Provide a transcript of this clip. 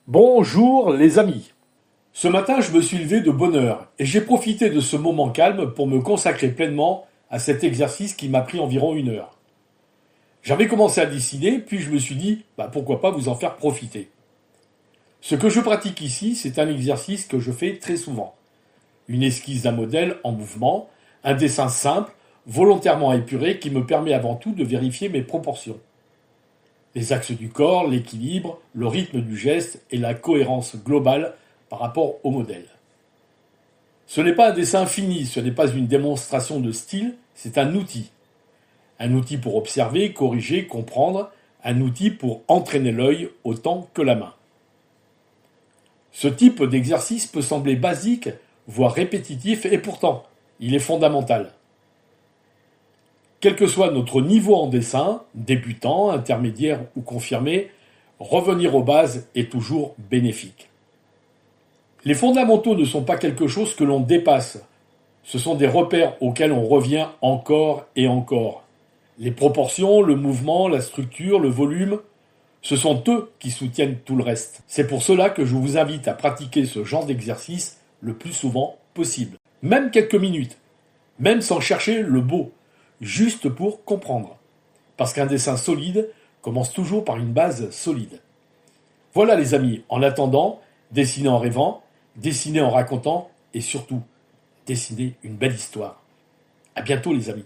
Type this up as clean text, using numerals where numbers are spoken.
Bonjour les amis. Ce matin, je me suis levé de bonne heure et j'ai profité de ce moment calme pour me consacrer pleinement à cet exercice qui m'a pris environ une heure. J'avais commencé à dessiner, puis je me suis dit, pourquoi pas vous en faire profiter. Ce que je pratique ici, c'est un exercice que je fais très souvent. Une esquisse d'un modèle en mouvement, un dessin simple, volontairement épuré qui me permet avant tout de vérifier mes proportions. Les axes du corps, l'équilibre, le rythme du geste et la cohérence globale par rapport au modèle. Ce n'est pas un dessin fini, ce n'est pas une démonstration de style, c'est un outil. Un outil pour observer, corriger, comprendre, un outil pour entraîner l'œil autant que la main. Ce type d'exercice peut sembler basique, voire répétitif, et pourtant, il est fondamental. Quel que soit notre niveau en dessin, débutant, intermédiaire ou confirmé, revenir aux bases est toujours bénéfique. Les fondamentaux ne sont pas quelque chose que l'on dépasse. Ce sont des repères auxquels on revient encore et encore. Les proportions, le mouvement, la structure, le volume, ce sont eux qui soutiennent tout le reste. C'est pour cela que je vous invite à pratiquer ce genre d'exercice le plus souvent possible. Même quelques minutes. Même sans chercher le beau. Juste pour comprendre. Parce qu'un dessin solide commence toujours par une base solide. Voilà les amis, en attendant, dessinez en rêvant, dessinez en racontant et surtout, dessinez une belle histoire. À bientôt les amis.